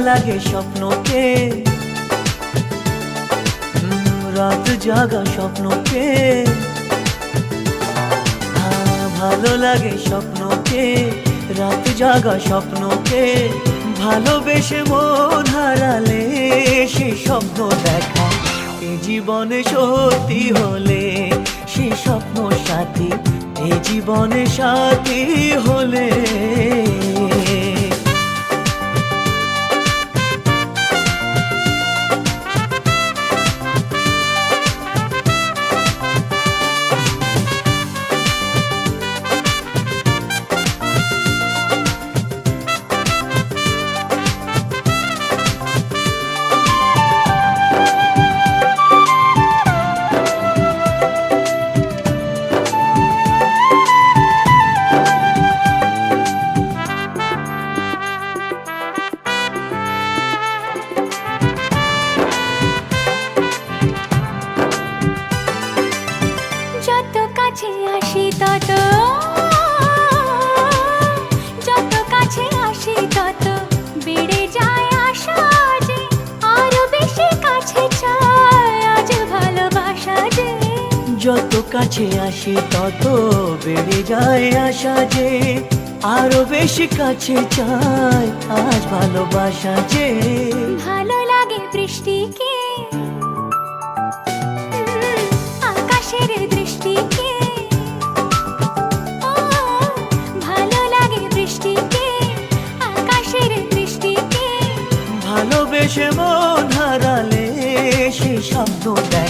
লাগে স্বপ্নকে, রাত জাগা স্বপ্নকে, ভালো লাগে স্বপ্নকে, রাত জাগা স্বপ্নকে। ভালোবেসে মন হারালে সে স্বপ্ন দেখা এ জীবনে সত্যি হলে, সে স্বপ্ন সাথী এ জীবনে সাথী হলে। যত কাছে আসি তত, যত কাছে আসি তত বেড়ে যায় আশা যে আরো বেশি কাছে চাই আজ ভালোবাসা যে। যত কাছে আসি তত বেড়ে যায় আশা যে আরো বেশি কাছে চাই আজ ভালোবাসা যে। ভালো লাগে বৃষ্টিকে, আকাশের দৃষ্টিকে, ভালো লাগে বৃষ্টিকে, আকাশের দৃষ্টিকে। ভালোবেসে মন হারালে সে শব্দ দেয়